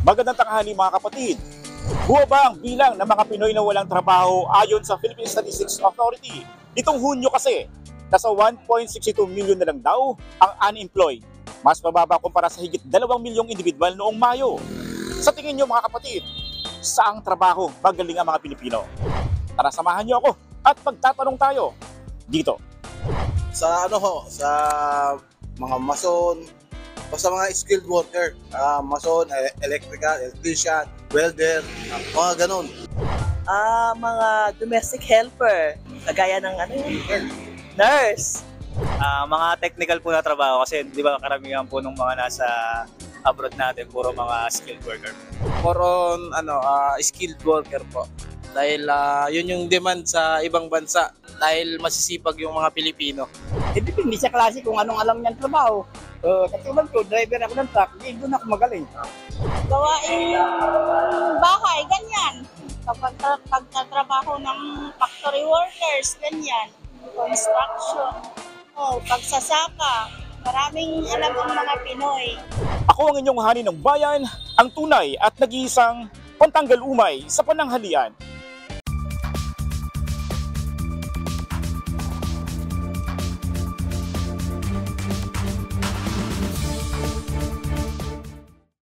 Magandang tanghali mga kapatid. Bumaba ang bilang ng mga Pinoy na walang trabaho ayon sa Philippine Statistics Authority. Nitong Hunyo kasi, nasa 1.62 million na lang daw ang unemployed. Mas mababa kumpara sa higit 2 milyong individual noong Mayo. Sa tingin nyo mga kapatid, saang trabaho magaling ang mga Pilipino? Tara samahan nyo ako at magtatanong tayo dito. Sa sa mga mason, o sa mga skilled worker, mason, electrical, electrician, welder, mga ganun. Mga domestic helper, kagaya ng nurse. Mga technical po na trabaho kasi di ba karamihan po ng mga nasa abroad natin puro mga skilled worker. More on skilled worker po. Dahil yun yung demand sa ibang bansa dahil masisipag yung mga Pilipino. Depende sa klase kung anong alam niyang trabaho. Katulad ko, driver ako ng truck, doon ako magaling. Gawain bahay, ganyan. Kapag pagtatrabaho ng factory workers, ganyan. Construction, pagsasaka. Maraming alam ang mga Pinoy. Ako ang inyong hani ng bayan, ang tunay at nag-iisang pantanggal umay sa pananghalian.